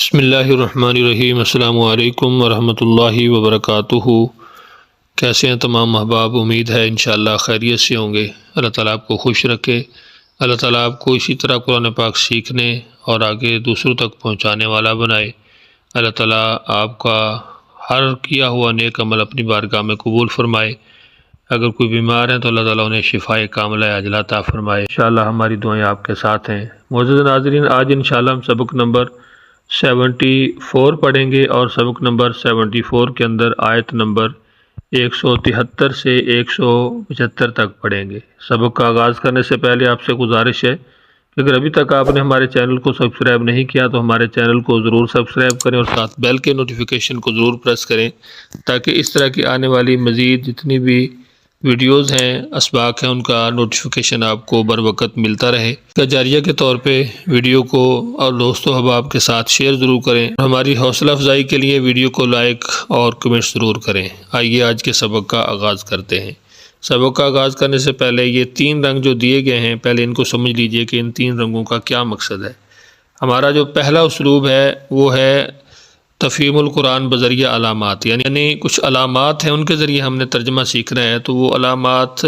بسم اللہ الرحمن الرحیم۔ السلام علیکم ورحمۃ اللہ وبرکاتہ۔ کیسے ہیں تمام احباب؟ امید ہے انشاءاللہ خیریت سے ہوں گے۔ اللہ تعالیٰ آپ کو خوش رکھے۔ اللہ تعالیٰ آپ کو اسی طرح قرآن پاک سیکھنے اور آگے دوسروں تک پہنچانے والا بنائے۔ اللہ تعالیٰ آپ کا ہر کیا ہوا نیک عمل اپنی بارگاہ میں قبول فرمائے۔ اگر کوئی بیمار ہے تو اللہ تعالیٰ انہیں شفائے کاملہ عاجلہ عطا فرمائے۔ انشاءاللہ ہماری دعائیں آپ کے ساتھ ہیں۔ معزز ناظرین، آج انشاءاللہ ہم سبق نمبر 74 پڑھیں گے، اور سبق نمبر 74 کے اندر آیت نمبر 173 سے 175 تک پڑھیں گے۔ سبق کا آغاز کرنے سے پہلے آپ سے گزارش ہے کہ اگر ابھی تک آپ نے ہمارے چینل کو سبسکرائب نہیں کیا تو ہمارے چینل کو ضرور سبسکرائب کریں، اور ساتھ بیل کے نوٹیفیکیشن کو ضرور پریس کریں، تاکہ اس طرح کی آنے والی مزید جتنی بھی ویڈیوز ہیں، اسباق ہیں، ان کا نوٹیفیکیشن آپ کو بر وقت ملتا رہے۔ کا جاریہ کے طور پہ ویڈیو کو اور دوستو احباب کے ساتھ شیئر ضرور کریں، اور ہماری حوصلہ افزائی کے لیے ویڈیو کو لائک اور کمنٹ ضرور کریں۔ آئیے آج کے سبق کا آغاز کرتے ہیں۔ سبق کا آغاز کرنے سے پہلے یہ 3 رنگ جو دیے گئے ہیں، پہلے ان کو سمجھ لیجئے کہ ان 3 رنگوں کا کیا مقصد ہے۔ ہمارا جو پہلا اسلوب ہے وہ ہے تفہیم القرآن بذریعہ علامات، یعنی کچھ علامات ہیں، ان کے ذریعے ہم نے ترجمہ سیکھنا ہے۔ تو وہ علامات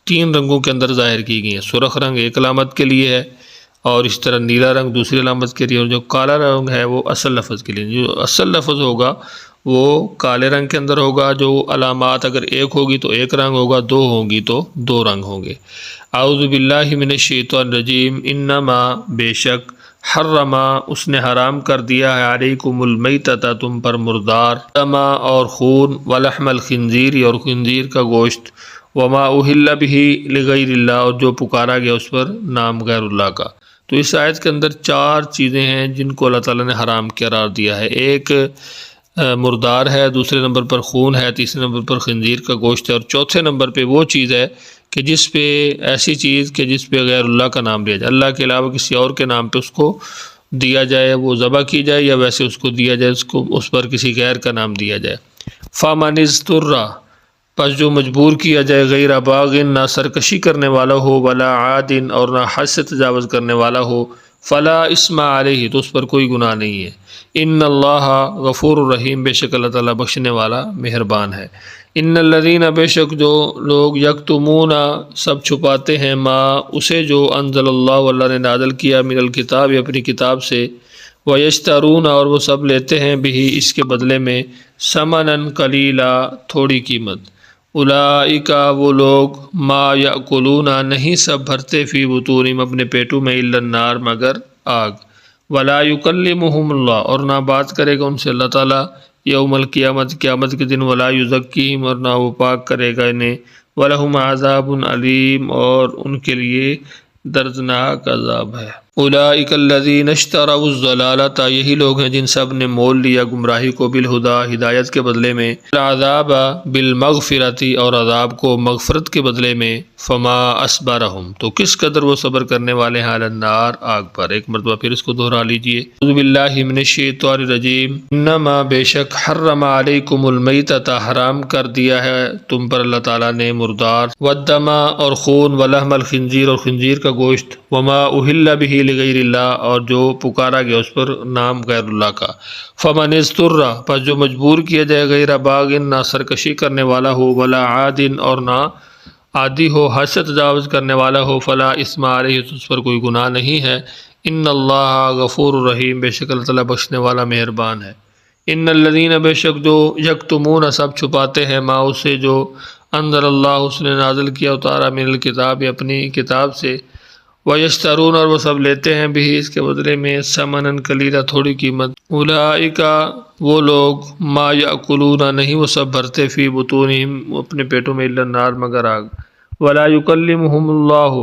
3 رنگوں کے اندر ظاہر کی گئی ہیں۔ سرخ رنگ ایک علامت کے لیے ہے، اور اس طرح نیلا رنگ دوسری علامت کے لیے، اور جو کالا رنگ ہے وہ اصل لفظ کے لیے۔ جو اصل لفظ ہوگا وہ کالے رنگ کے اندر ہوگا۔ جو علامات اگر ایک ہوگی تو ایک رنگ ہوگا، 2 ہوگی تو 2 رنگ ہوں گے۔ اعوذ باللہ من الشیطان الرجیم۔ انما بے شک، حرما اس نے حرام کر دیا ہے، علیکم المیتۃ تم پر مردار، دم اور خون، ولحم الخنزیر اور خنزیر کا گوشت، وما اہل بہ لغیر اللہ اور جو پکارا گیا اس پر نام غیر اللہ کا۔ تو اس آیت کے اندر 4 چیزیں ہیں جن کو اللہ تعالیٰ نے حرام قرار دیا ہے۔ ایک مردار ہے، دوسرے نمبر پر خون ہے، تیسرے نمبر پر خنزیر کا گوشت ہے، اور چوتھے نمبر پہ وہ چیز ہے کہ جس پہ ایسی چیز کہ جس پہ غیر اللہ کا نام لیا جائے، اللہ کے علاوہ کسی اور کے نام پہ اس کو دیا جائے، وہ ذبح کی جائے یا ویسے اس کو دیا جائے، اس پر کسی غیر کا نام دیا جائے۔ فَمَنِ اضْطُرَّ پس جو مجبور کیا جائے، غیر باغ نہ سرکشی کرنے والا ہو، ولا عاد اور نہ حد سے تجاوز کرنے والا ہو، فلا اسم علیہ تو اس پر کوئی گناہ نہیں ہے۔ ان اللہ غفور الرحیم بے شک اللہ تعالیٰ بخشنے والا مہربان ہے۔ ان الذین بے شک جو لوگ یکتمون سب چھپاتے ہیں، ما اسے جو انزل اللہ اللہ نے نازل کیا، من الکتاب اپنی کتاب سے، ویشترون اور وہ سب لیتے ہیں، بھی اس کے بدلے میں، ثمناً قلیلا تھوڑی قیمت، اولئک وہ لوگ، ما یأکلون نہیں سب بھرتے، فی بطونہم اپنے پیٹوں میں، الا النار مگر آگ، ولا یکلمہم اللہ اور نہ بات کرے گا ان سے اللہ تعالیٰ، یوم القیامت قیامت کے دن، ولا یزکیہم اور نہ وہ پاک کرے گا انہیں، ولہم عذاب علیم اور ان کے لیے دردناک عذاب ہے۔ اولئک الذین اشتروا الضلالۃ یہی لوگ ہیں جن سب نے مول لیا گمراہی کو، بالہدیٰ ہدایت کے بدلے میں، العذاب بالمغفرۃ اور عذاب کو مغفرت کے بدلے میں، فما اصبرہم تو کس قدر وہ صبر کرنے والے ہیں، علی النار آگ پر۔ ایک مرتبہ پھر اس کو دہرا لیجئے۔ اعوذ باللہ من الشیطان الرجیم۔ انما بے شک، حرم علیکم المیتۃ حرام کر دیا ہے تم پر اللہ تعالیٰ نے مردار، والدم اور خون، ولحم الخنزیر اور خنزیر کا گوشت، وما اہل بہ لغیر اللہ اور جو پکارا گیا اس پر نام غیر اللہ کا، فمن اضطر پس جو مجبور کیا جائے، غیر باغ نہ سرکشی کرنے والا ہو، ولا عاد اور نہ عادی ہو، حد سے تجاوز کرنے والا ہو، فلا اسم علیہ تو اس پر کوئی گناہ نہیں ہے۔ ان اللہ غفور الرحیم بے شک اللہ تعالیٰ بخشنے والا مہربان ہے۔ ان الذین بے شک جو یکتمون سب چھپاتے ہیں، ما اسے جو انزل اللہ اس نے نازل کیا اتارا، من الکتاب اپنی کتاب سے، ویشترون اور وہ سب لیتے ہیں، بھی اس کے بدلے میں، ثمناً قلیلا تھوڑی قیمت، اولئک وہ لوگ، ما یأکلون نہیں وہ سب بھرتے، فی بطونہم اپنے پیٹوں میں، الا النار مگر آگ، ولا یکلمہم اللہ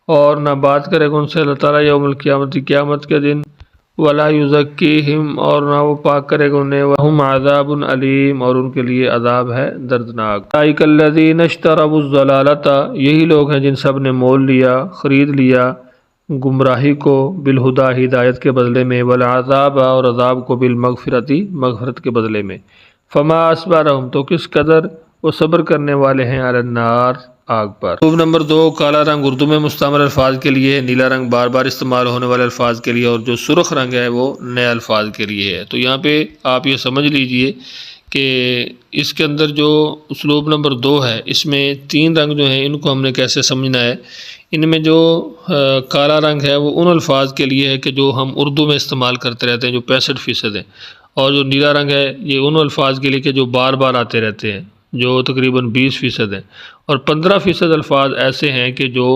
اور نہ بات کرے گا ان سے اللہ تعالیٰ، یوم القیامت قیامت کے دن، ولا یزکیہم اور نہ وہ پاک کرے گا انہیں، وہم عذاب علیم اور ان کے لیے عذاب ہے دردناک۔ اولئک الذین اشتروا الضلالۃ یہی لوگ ہیں جن سب نے مول لیا، خرید لیا گمراہی کو، بالہدیٰ ہدایت کے بدلے میں، والعذاب اور عذاب کو، بالمغفرۃ مغفرت کے بدلے میں، فما اصبرہم تو کس قدر وہ صبر کرنے والے ہیں، علی النار آگ پر۔ مطلوب نمبر 2، کالا رنگ اردو میں مستعمل الفاظ کے لیے ہے، نیلا رنگ بار بار استعمال ہونے والے الفاظ کے لیے، اور جو سرخ رنگ ہے وہ نئے الفاظ کے لیے ہے۔ تو یہاں پہ آپ یہ سمجھ لیجئے کہ اس کے اندر جو اسلوب نمبر 2 ہے، اس میں 3 رنگ جو ہیں ان کو ہم نے کیسے سمجھنا ہے۔ ان میں جو کالا رنگ ہے وہ ان الفاظ کے لیے ہے کہ جو ہم اردو میں استعمال کرتے رہتے ہیں، جو 65% ہیں، اور جو نیلا رنگ ہے یہ ان الفاظ کے لیے کہ جو بار بار آتے رہتے ہیں، جو تقریباً 20% ہیں، اور 15% الفاظ ایسے ہیں کہ جو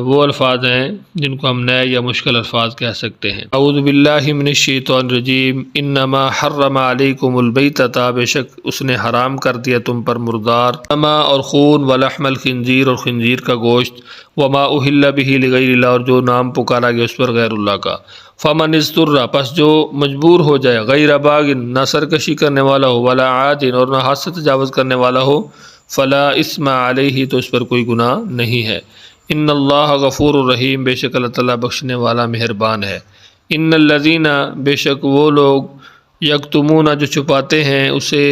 وہ الفاظ ہیں جن کو ہم نئے یا مشکل الفاظ کہہ سکتے ہیں۔ اعوذ باللہ من الشیطان الرجیم، انما حرم علیکم المیتۃ، بے شک اس نے حرام کر دیا تم پر مردار، دما اور خون، ولحم الخنزیر اور خنزیر کا گوشت، وما اہل بہ لغیر اللہ، اور جو نام پکارا گیا اس پر غیر اللہ کا، فمن اضطر، پس جو مجبور ہو جائے، غیر باغ، نہ سرکشی کرنے والا ہو، ولا عاد، اور نہ حد سے تجاوز کرنے والا ہو، فلا اثم علیہ، تو اس پر کوئی گناہ نہیں ہے۔ ان اللہ غفور الرحیم، بے شک اللہ تعالیٰ بخشنے والا مہربان ہے۔ ان الذین، بے شک وہ لوگ، یکتمون، جو چھپاتے ہیں اسے،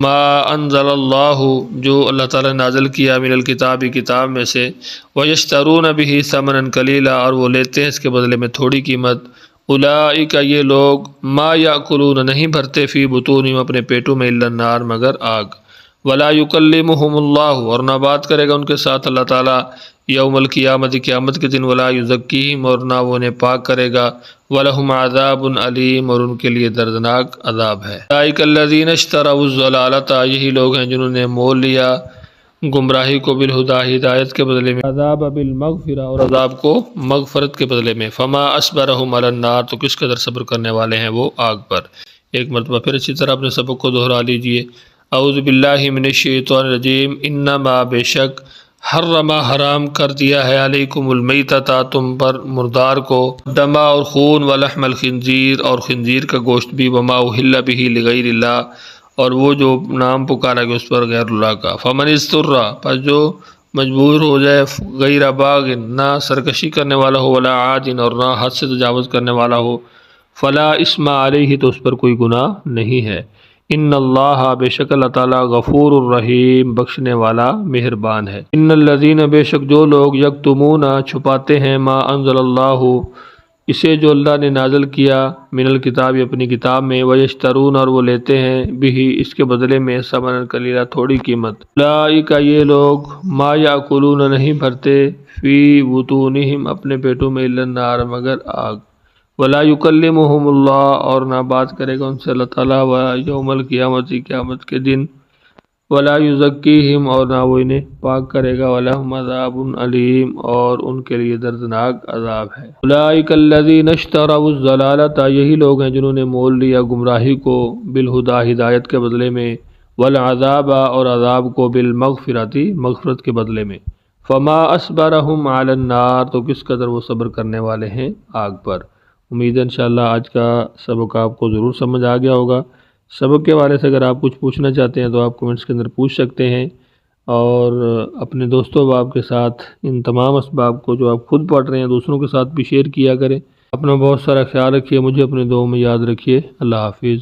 ما انزل اللہ، جو اللہ تعالیٰ نے نازل کیا، من الکتاب، کتاب میں سے، ویشترون بہ ثمنا قلیلا، اور وہ لیتے ہیں اس کے بدلے میں تھوڑی قیمت، اولئک، یہ لوگ، ما یاکلون، نہیں بھرتے، فی بطونہم، اپنے پیٹوں میں، الا النار، مگر آگ، ولا یکلمہم اللہ، اور نہ بات کرے گا ان کے ساتھ اللہ تعالیٰ، یوم القیامت، قیامت کے دن، ولا یزکیہم، اور نہ وہ انہیں پاک کرے گا، ولہم عذاب علیم، اور ان کے لیے دردناک عذاب ہے۔ اولئک الذین اشتروا الضلالۃ، یہی لوگ ہیں جنہوں نے مول لیا گمراہی کو، بالہدیٰ، ہدایت کے بدلے میں، عذاب بالمغفرہ، اور عذاب کو مغفرت کے بدلے میں، فما اصبرہم علی النار، تو کس قدر صبر کرنے والے ہیں وہ آگ پر۔ ایک مرتبہ پھر اچھی طرح اپنے سبق کو دہرا لیجئے۔ اعوذ باللہ من الشیطان الرجیم، انما، بے شک، حرم، حرام کر دیا ہے، علیکم المیتۃ، تم پر مردار کو، دما اور خون، ولحم الخنزیر، اور خنزیر کا گوشت بھی، وما اہل بہ لغیر اللہ، اور وہ جو نام پکارا گیا اس پر غیر اللہ کا، فمن اضطر، پس جو مجبور ہو جائے، غیر باغ، نہ سرکشی کرنے والا ہو، ولا عاد، اور نہ حد سے تجاوز کرنے والا ہو، فلا اثم علیہ، تو اس پر کوئی گناہ نہیں ہے۔ ان اللہ، بے شک اللہ تعالیٰ، غفور الرحیم، بخشنے والا مہربان ہے۔ ان الذین، بے شک جو لوگ، یکتمون، چھپاتے ہیں، ما انزل اللہ، اسے جو اللہ نے نازل کیا، من الکتاب، اپنی کتاب میں، ویشترون، اور وہ لیتے ہیں، بہ، اس کے بدلے میں، ثمنا قلیلا، تھوڑی قیمت، اولئک، یہ لوگ، ما یاکلون، نہیں بھرتے، فی بطونہم، اپنے پیٹوں میں، الا النار، مگر آگ، ولا یکلمہم اللہ، اور نہ بات کرے گا ان سے اللہ تعالیٰ، یوم القیامت، قیامت کے دن، ولا یزکیہم، اور نہ وہ انہیں پاک کرے گا، ولہم عذاب علیم، اور ان کے لیے دردناک عذاب ہے۔ اولئک الذین اشتروا الضلالۃ، یہی لوگ ہیں جنہوں نے مول لیا گمراہی کو، بالہدیٰ، ہدایت کے بدلے میں، والعذاب، اور عذاب کو، بالمغفرۃ، مغفرت کے بدلے میں، فما اصبرہم علی النار، تو کس قدر وہ صبر کرنے والے ہیں آگ پر۔ امید ہے انشاءاللہ آج کا سبق آپ کو ضرور سمجھ آ گیا ہوگا۔ سبق کے حوالے سے اگر آپ کچھ پوچھنا چاہتے ہیں تو آپ کمنٹس کے اندر پوچھ سکتے ہیں، اور اپنے دوستوں احباب کے ساتھ ان تمام اسباب کو جو آپ خود پڑھ رہے ہیں دوسروں کے ساتھ بھی شیئر کیا کریں۔ اپنا بہت سارا خیال رکھیے، مجھے اپنے دعاؤں میں یاد رکھیے۔ اللہ حافظ۔